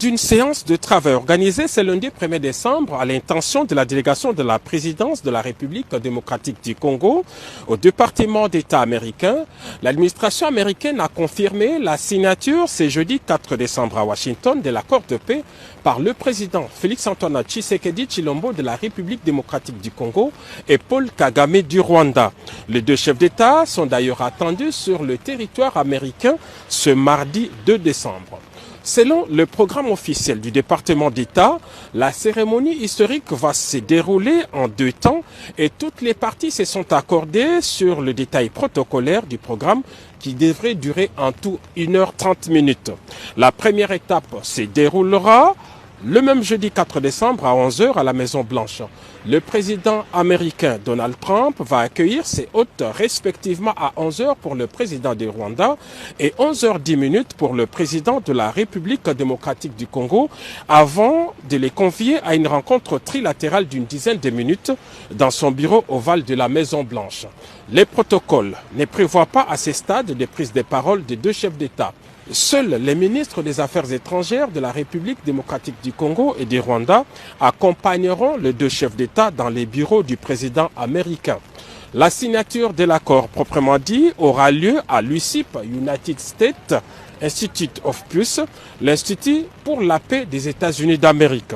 d'une séance de travail organisée ce lundi 1er décembre à l'intention de la délégation de la présidence de la République démocratique du Congo au département d'État américain, l'administration américaine a confirmé la signature ce jeudi 4 décembre à Washington de l'accord de paix par le président Félix-Antoine Tshisekedi Tshilombo de la République démocratique du Congo et Paul Kagame du Rwanda. Les deux chefs d'État sont d'ailleurs attendus sur le territoire américain ce mardi 2 décembre. Selon le programme officiel du département d'État, la cérémonie historique va se dérouler en 2 temps et toutes les parties se sont accordées sur le détail protocolaire du programme qui devrait durer en tout 1h30. La première étape se déroulera le même jeudi 4 décembre à 11h à la Maison-Blanche. Le président américain Donald Trump va accueillir ses hôtes respectivement à 11h pour le président du Rwanda et 11h10 pour le président de la République démocratique du Congo avant de les convier à une rencontre trilatérale d'une dizaine de minutes dans son bureau ovale de la Maison-Blanche. Les protocoles ne prévoient pas à ce stade de prise de parole des deux chefs d'État. Seuls les ministres des Affaires étrangères de la République démocratique du Congo et du Rwanda accompagneront les deux chefs d'État dans les bureaux du président américain. La signature de l'accord proprement dit aura lieu à l'USIP, United States Institute of Peace, l'Institut pour la paix des États-Unis d'Amérique.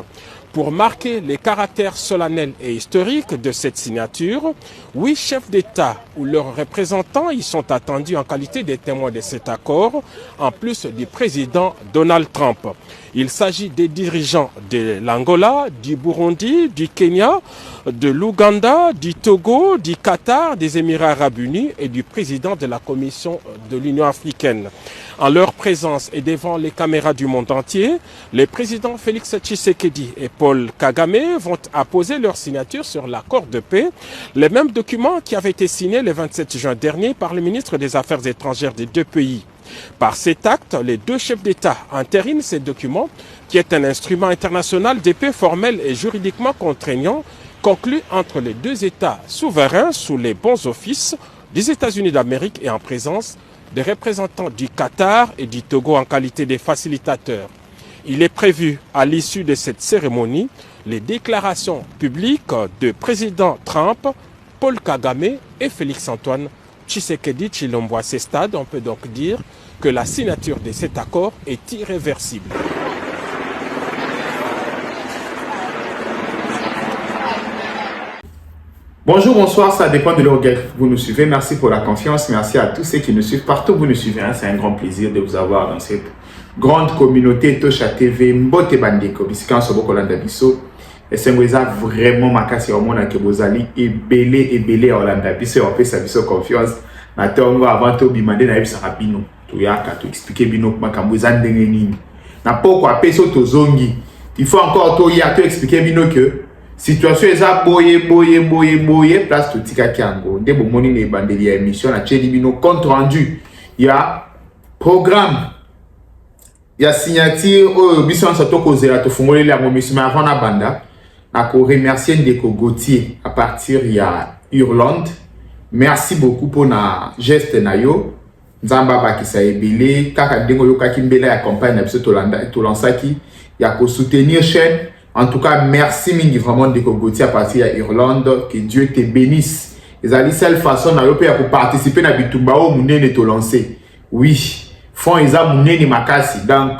Pour marquer les caractères solennels et historiques de cette signature, 8 chefs d'État ou leurs représentants y sont attendus en qualité de témoins de cet accord, en plus du président Donald Trump. Il s'agit des dirigeants de l'Angola, du Burundi, du Kenya, de l'Ouganda, du Togo, du Qatar, des Émirats arabes unis et du président de la Commission de l'Union africaine. En leur présence et devant les caméras du monde entier, les présidents Félix Tshisekedi et Paul Kagame vont apposer leur signature sur l'accord de paix, le même document qui avait été signé le 27 juin dernier par le ministre des Affaires étrangères des deux pays. Par cet acte, les deux chefs d'État entérinent ce document, qui est un instrument international de paix formel et juridiquement contraignant, conclu entre les deux États souverains sous les bons offices des États-Unis d'Amérique et en présence des représentants du Qatar et du Togo en qualité de facilitateurs. Il est prévu, à l'issue de cette cérémonie, les déclarations publiques de président Trump, Paul Kagame et Félix-Antoine Tshisekedi Tshilombo. À ce stade, on peut donc dire que la signature de cet accord est irréversible. Bonjour, bonsoir, ça dépend de l'heure vous nous suivez. Merci pour la confiance, merci à tous ceux qui nous suivent partout où vous nous suivez. C'est un grand plaisir de vous avoir dans cette grande communauté Tosha TV, Mbote Bandeko, Biskan Sobokolanda Biso. Et c'est vraiment ma casse au monde que vous allez et belé à Olanda Biso, on fait sa Biso confiance. Maintenant, avant de demander na Biso rapino, tu as qu'à expliquer bino comment Kambouza ndengenini. Na pourquoi peso tozongi. Il faut encore to expliquer bino que situation eza boye place to tika kiango nde bomoni ne bandeli ya émission na tcheli bino compte rendu ya programme ya signature o biso nso to kozela to fungoleli ya mission avant na banda na ko remercier Ndeko Gauthier à partir ya Irlande. Merci beaucoup pour na geste na yo nzamba ba kisa ebele kaka ndengo yo kakimbela ya campagne na biso to lansaki ya ko soutenir chaîne. En tout cas, merci mingi vraiment Ndeko Gauthier à partir d'Irlande. Que Dieu te bénisse. Et c'est la seule façon pour participer à Bitumba ou Mounene te lancer. Oui, font eza Mounene Makasi. Donc,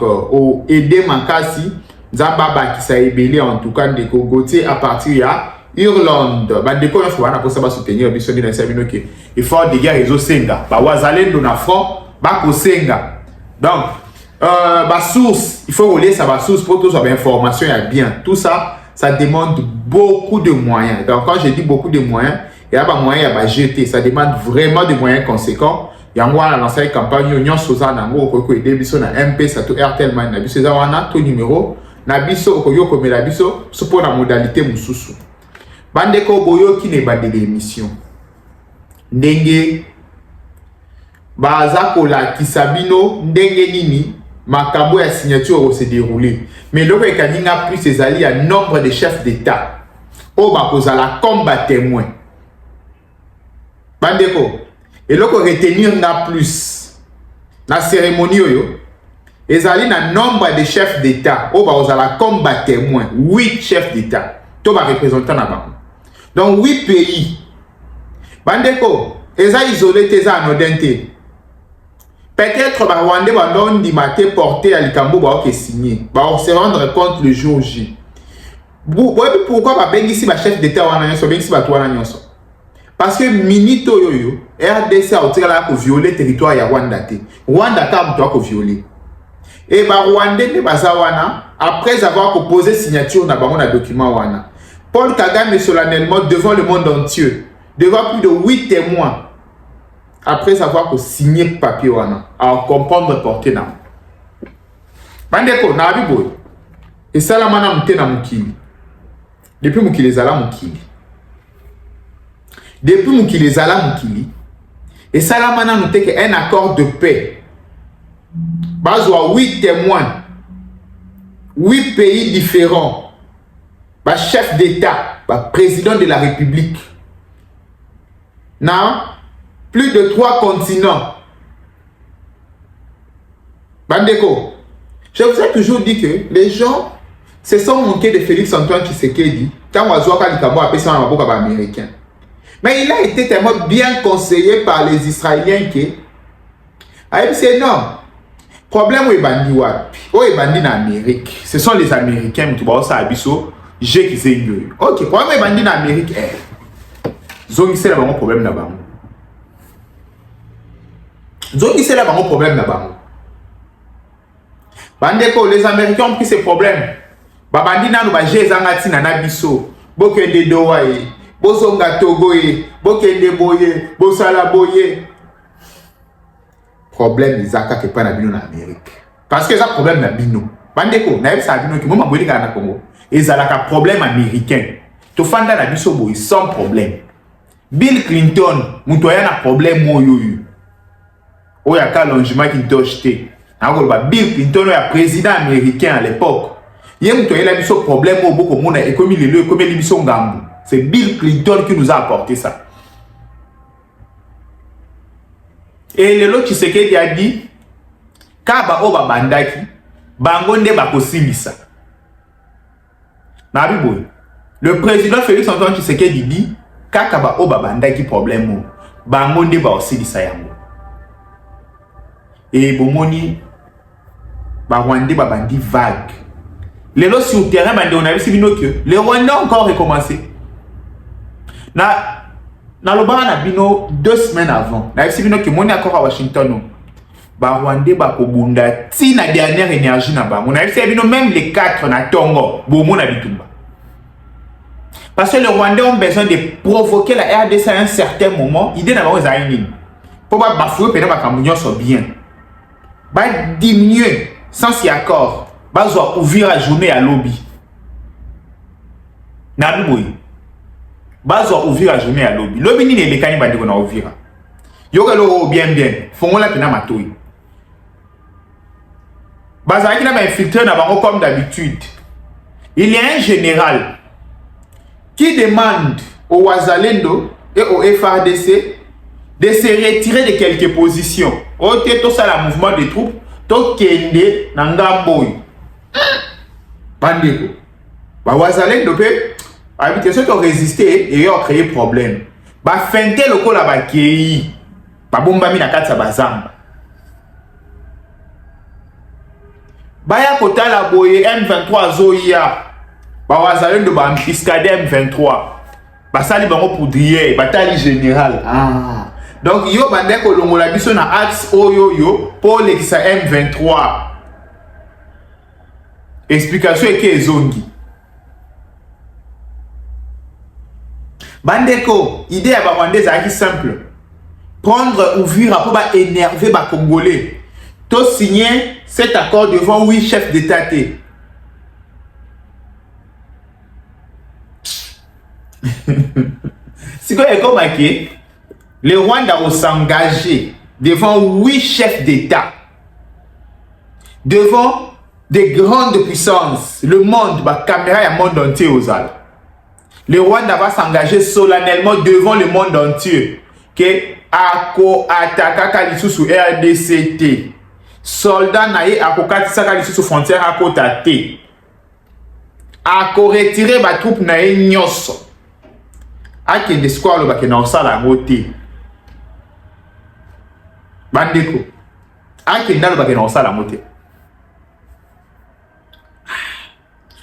aider Makasi, Zambaba qui s'est ébélé en tout cas Ndeko Gauthier à partir d'Irlande. Bandeko na fwa na pour ça va soutenir biso de na que effort des gars réseau senga. Ba wazalendo na front, ba ko senga. Donc, source, il faut relire sa source pour que tout soit information et bien. Tout ça, ça demande beaucoup de moyens. Donc quand je dis beaucoup de moyens, il y a pas moyen à jeter. Ça demande vraiment des moyens conséquents. Il y a un lancé une campagne Union Sosa Nango Koko et Debiso na MP ça tout Airtel Man na biso wana to numéro na biso okoyo comme la biso pour la modalité mususu. Bandeko boyo qui ne bande l'émission. Ndenge baza kola kisabino ndenge nini makambo ya signature se dérouler. Mais le Kaninga plus ses alliés à nombre de chefs d'État. Au bakozala combat témoin. Bandeko. Et le retenir na plus. La cérémonie yo. ezali na nombre de chefs d'État oyo bazala comme ba témoin 8 chefs d'État to ba représentant na bango. Donc 8 pays. Bandeko, eza isolé te eza anodin te. Peut-être ba Rwandais ba ndondi maté porté à likambo ba ok signé. Ba se rendre compte le jour J. Pourquoi ba bengisi ba chef d'État wana nyonso bengisi ba wana nyonso? Parce que minito yoyo RDC a otikala ko violer territoire ya Rwanda te. Rwanda ta muto ko violer. Et ba Rwandais ne baza wana après avoir posé signature na bango na document wana. Paul Kagame solennellement devant le monde entier, devant plus de 8 témoins, après avoir signé papier wana, à comprendre porter na. Bandeko na biboy. Et ça la mana mute na mukili. Depuis mukili zala mukili. Depuis mukili zala mukili. Et ça la mana mute que un accord de paix. Bazwa 8 témoins. 8 pays différents. Ba chef d'État, ba président de la République. Na plus de 3 continents. Bandeko, je vous ai toujours dit que les gens se sont moqués de Félix Antoine Tshisekedi quand on a dit américain. Mais il a été tellement bien conseillé par les Israéliens que c'est non. Problème où il bandi wapi? Où il bandi en Amérique? Ce sont les Américains qui ont abisso. J'ai qui c'est une. Ok, problème où il bandi en Amérique. Zongi c'est là mon problème là-bas. Zongi c'est là mon problème là-bas. Bandeko, les Américains ont pris ces problèmes. Babandi na no ba jezangati na nabiso. Bokende dowaye, bozonga togoye, bokende boye, bosala boye. Problème izaka ke pa na bino na Amérique. Parce que ça problème na bino. Bandeko, na yebisa bino ki moma boye na Congo. Ezalaka problème américain. To fanda na biso boye sans problème. Bill Clinton, mutoya na problème oyo. Oya ka longement ki ntoshte. Bill Clinton est président américain à l'époque. Il y a un problème au beaucoup de monde et comme il est comme l'émission Gambou. C'est Bill Clinton qui nous a apporté ça. Et le lot qui s'est dit a dit Kaba Oba Bandaki Bangonde Bakosilisa. Nabiboy. Le président Félix Antoine Tshisekedi dit Kaba Oba Bandaki problème Bangonde Bakosilisa yango. Et bomoni ba Rwandais ba bandi vague. Les lots sur le terrain, on a vu que les Rwandais ont encore recommencé. Na le bar na bino 2 semaines avant. Na vu que mon accord à Washington. Ba Rwandais ba kobunda ti na dernière énergie na ba. On a vu bino même les 4 na Tongo, bomo na bitumba. Parce que les Rwandais ont besoin de provoquer la RDC à un certain moment. Idée na ba zaini. Pour ba bafouer pena ba kamunyo so bien. Ba diminuer sans s'y accord. Bazo ouvrir la journée à lobby. Nabiboy. Bazo ouvrir la journée à lobby. Lobby ni les kani bandi kona ouvrir. Yoga lo bien. Fongo la pena matoi. Bazo qui n'a pas infiltré na bango comme d'habitude. Il y a un général qui demande au Wazalendo et au FARDC de se retirer de quelques positions. Ok, tout ça le mouvement des troupes. To kende na ngamboy. Bandeko. Ba Wazalendo pe habité ceux qui ont résisté et ont créé problème. Ba fente loko la ba kei. Ba bomba mi na kati ba zamba. Ba ya kota la boye M23 zoya. Ba Wazalendo ba mpiskade M23. Ba sali bango poudrier, bataille générale. Ah. Donc yo bandeko longola biso na axe oyo pour l'exa M23. Explication est que zongi. Bandeko, idée à Rwandais est simple. Prendre ouvrir pour pas énerver les Congolais. To signer cet accord devant 8 chefs d'État. Si vous avez remarqué, le Rwanda va s'engager devant 8 chefs d'État, devant des grandes puissances, le monde, la caméra et le monde entier aux alpes. Le Rwanda va s'engager solennellement devant le monde entier que Ako Ataka Kalissu sous RDCT. soldat naye akokatisaka lisusu frontière akota te. Ako retirer ba troupe naye nyonso. Akende siko alobake na osala yango te. Bandeko. Akende alobake na osala yango te.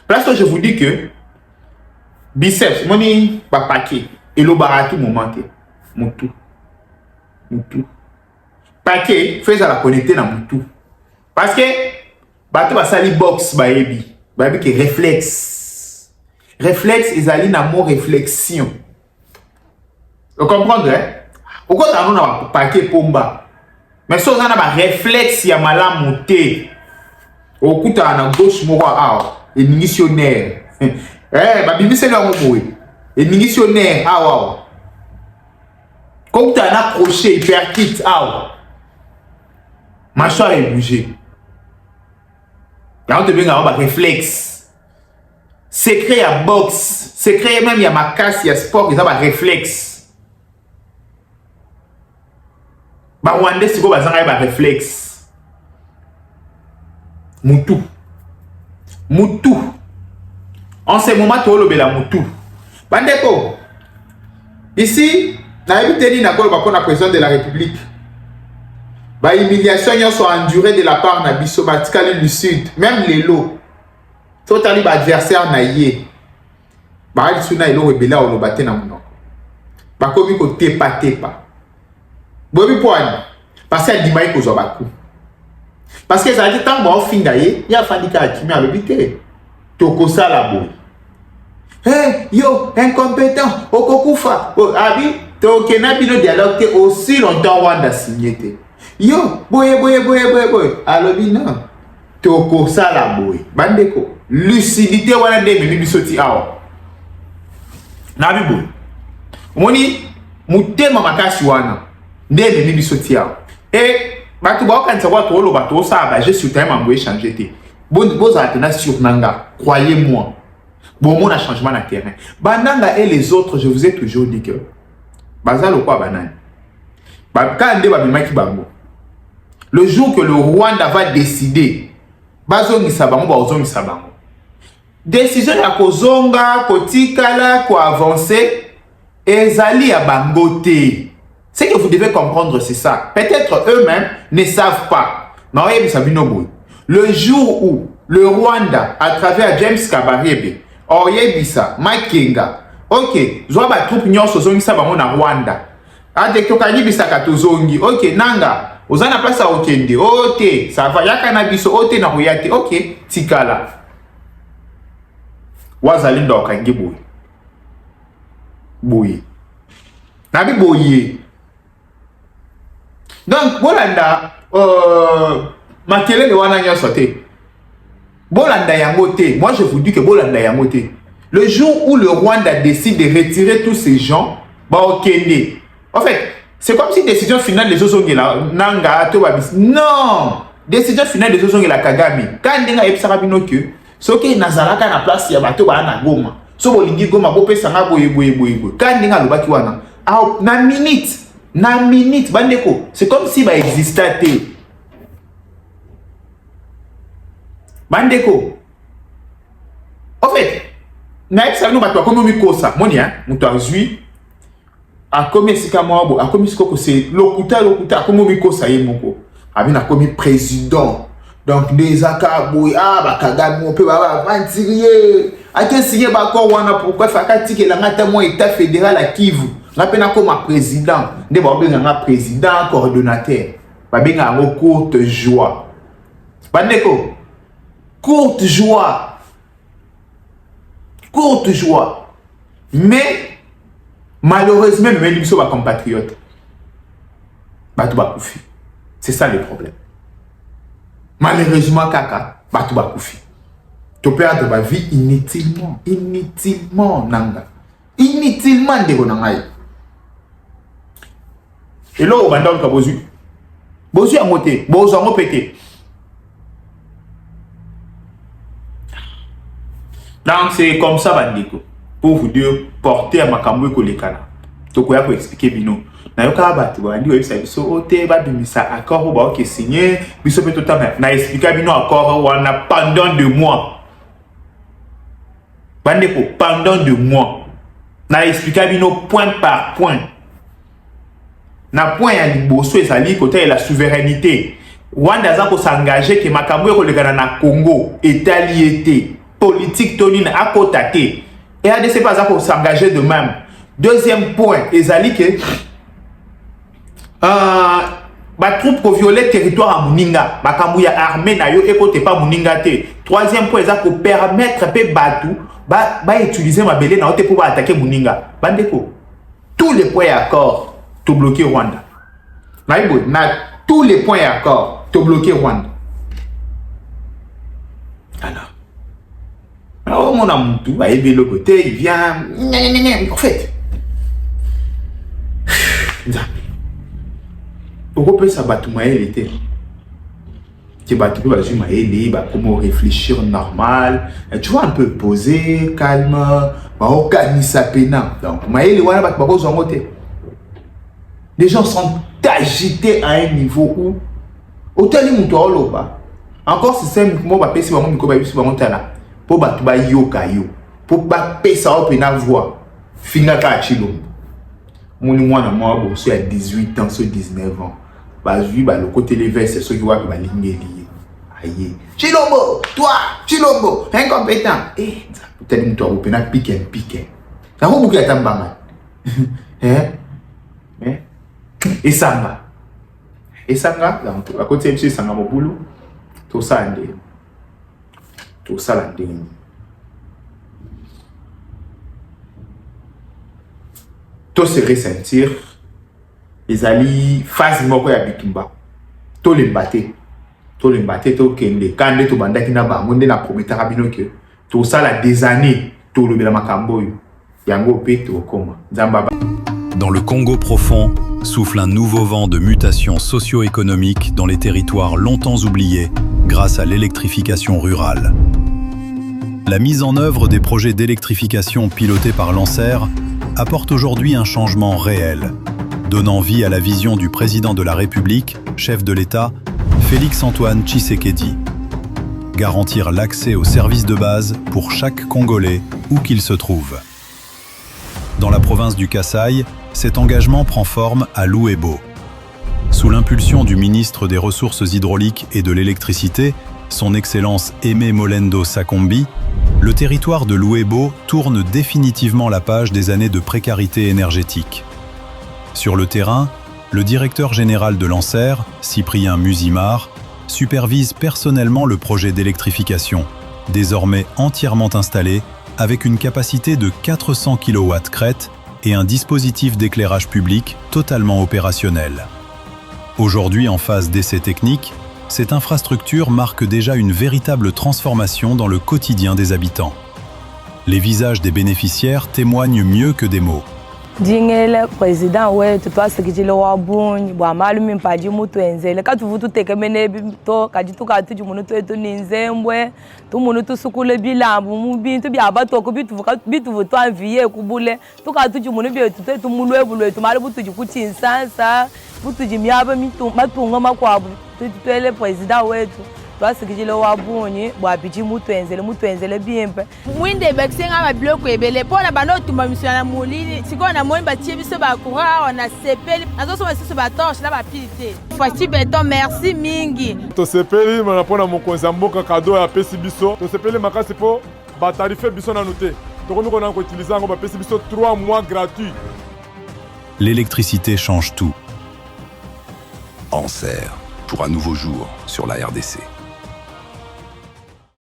Parce que je vous dis que biceps, moni ba paquet et le baratou moment te. Mutu. Paquet fait à la connecter dans mutu. Parce que bato ba sali box ba ebi. Ba ebi que réflexe. Réflexe ezali na mo réflexion. Vous comprenez hein? Au quoi on a paquet pomba. Mais ça on a ba réflexe ya malamu te. Au coup na gauche mo et missionnaire. Ba bibi c'est là mo et missionnaire wow. Comme tu as un crochet hyper kit mâchoire est bougé. Quand tu viens à un réflexe. Secret à boxe. Secret même il y a ma casse, il y a sport, il y a un réflexe. Bah Wande c'est quoi un réflexe. Moutou. En ce moment tu as le bela moutou. Bandeko. Ici na évité na kolo bakona président de la République. Ba humiliation sont endurées de la part na biso batikali du sud, même les lots. Totali ba adversaire na yé. Ba ali suna ilo rebela o lobate na muno. Ba komi ko tepa. Bobi poani. Parce que dimai ko zo baku. Parce que ça dit tant ba ofinga ye, ya fandika akimi alobite. Toko sala boy. Hey, yo, incompétent, okokufa. Abi donc, na bino dialogue aussi longtemps Wanda signé. Yo, boye. Alobi non. Toko sala boy. Bandeko. Lucidité wana de mimi bisoti awa. Na bi boy. Moni mutema makasi wana. De mimi bisoti awa. Et batu ba okanisa kwa tolo bato sa ba je suis tellement mbwe changer te. Bon atena sur nanga. Croyez-moi. Bon mon a changement na terrain. Bananga et les autres, je vous ai toujours dit que bazalo quoi banane. Le jour que le Rwanda va décider, bazongi sabango bazongi sabango. Décision ya kozonga, kotikala, ko avancer, ezali ya bangote. Ce que vous devez comprendre c'est ça. Peut-être eux-mêmes ne savent pas. Le jour où le Rwanda, à travers James Kabarebe, Oyebisa, Makenga, ok, zwa ba troupe nyonso zongi sa bango na Rwanda. Ade tokanyi bisaka tozongi. Ok, nanga, ozana place a okende. Ote, ça va yaka na biso ote na royate. Ok, tikala. Wazalinda okangi boye. Boye. Nabi boye. Donc, bolanda makelele wana nyonso te. Bolanda yango te. Moi je vous dis que bolanda yango te. Le jour où le Rwanda décide de retirer tous ces gens, bah okende. En fait, c'est comme si décision finale des Ozongela Nanga to babis. Non, décision finale des Ozongela Kagame. Quand ndenga epsaka bino que soki nazalaka na place ya bato ba na Goma. So bolingi Goma bo pesa nga boye. Quand ndenga lobaki wana. Na minute bandeko. C'est comme si ba existait. Bandeko. En fait, na epsaka no bato akomi mikosa. Moni hein, muto azui. A komi sika mwabo, a komi siko c'est lokuta, a komi mikosa ye moko. Abina komi président. Donc des akabou, bakagami, on peut avantirie. A ke signé bako wana pourquoi fakati ke la ngata mo état fédéral à Kivu. Ngapena comme président, ne ba benga nga président coordonnateur. Ba benga ngo courte joie. Bandeko. Courte joie. Mais malheureusement, même les compatriotes, c'est ça le problème. Malheureusement, kaka, tu perds ta vie inutilement, nanga, inutilement de nanga. Et là, on va dans le bozu à moté, bozu à mopété. Donc c'est comme ça, bandiko. Pour vous dire, porter à Makambo Kolekana. Donc, il faut expliquer bino. nayoka bato bandi oyebisa biso ote babimisa accord oyo baoke signé biso mpe totanga na explika bino accord wana pendant 2 mois bandeko pendant 2 mois na explika bino point par point na point ya liboso ezali côté ya la souveraineté Rwanda aza ko s'engager ke makambo ekolekana na Congo etali ete politique tonine akota te et ADC pas aza ko s'engager de même. Deuxième point ezali ke ba troupe ko violer territoire à Muninga makambo ya armée na yo ekote pas Muninga te. Troisième point eza ko permettre pe batu ba utiliser mabele na ote pour ba attaquer Muninga bandeko tous les points accords to bloquer Rwanda na tous les points accords to bloquer Rwanda alors mon amour va aider le côté il vient en fait Europe ça bat tout maël était qui bat tout va juste maël bah comment réfléchir normal tu vois un peu posé calme bah organiser sa peine donc maël voilà bah pas besoin monter les gens sont agités à un niveau où autant les moutons là encore c'est simple comment va passer vraiment micro va monter là pour battre ba yoka yo pour ba pesa au pena voix finga ka chilo mon mwana moi bon sur 18 ans sur 19 ans ba vu ba le côté les verses ceux qui voient ba ligne aïe Chilombo toi Chilombo incompétent peut-être moutons au pena pique ça va bouquer tamba et sanga donc à côté de sanga mobulu tout ça la ndenge to se ressentir les ali phase moko ya bitumba to le mbaté to kende kande to bandaki na bango nde na prometaka bino ke to sala des années to lobela makambo yo yango pe to koma nzamba. Dans le Congo profond, souffle un nouveau vent de mutation socio-économique dans les territoires longtemps oubliés grâce à l'électrification rurale. La mise en œuvre des projets d'électrification pilotés par Lancer apporte aujourd'hui un changement réel, donnant vie à la vision du président de la République, chef de l'État, Félix-Antoine Tshisekedi. Garantir l'accès aux services de base pour chaque Congolais, où qu'il se trouve. Dans la province du Kasaï, cet engagement prend forme à Louébo. Sous l'impulsion du ministre des Ressources hydrauliques et de l'électricité, son Excellence Aimé Molendo Sakombi, le territoire de Louébo tourne définitivement la page des années de précarité énergétique. Sur le terrain, le directeur général de Lancer, Cyprien Musimar, supervise personnellement le projet d'électrification, désormais entièrement installé, avec une capacité de 400 kW crête et un dispositif d'éclairage public totalement opérationnel. Aujourd'hui en phase d'essai technique, cette infrastructure marque déjà une véritable transformation dans le quotidien des habitants. Les visages des bénéficiaires témoignent mieux que des mots. Dingele président wetu twasikijile wabunyi bwa malumi mpaji mutu enzele katuvutu tekemene to kajituka tuji munu twetu ninzembwe tumunu tusukule bilambu mu bintu bya batoko bituvu twanviye kubule tukatuji munu byetu twetu mulwebulwe tumali butuji kuchinsansa butuji myaba matunga makwabu twele président wetu twasikijile wabunyi bwapiji mutu enzele biempe mwinde bakisenga mabiloko ebele pona bano tumba misiona mulini siko na moni batie biso ba courant on a sepeli azo so biso ba torche na ba pilite fati beton merci mingi to sepeli mana pona mokonza mboka cadeau ya pesi biso to sepeli makasi po ba tarife biso na noté to komi ko na ko utiliser ngo ba pesi biso 3 mois gratuits. L'électricité change tout. Lancer pour un nouveau jour sur la RDC.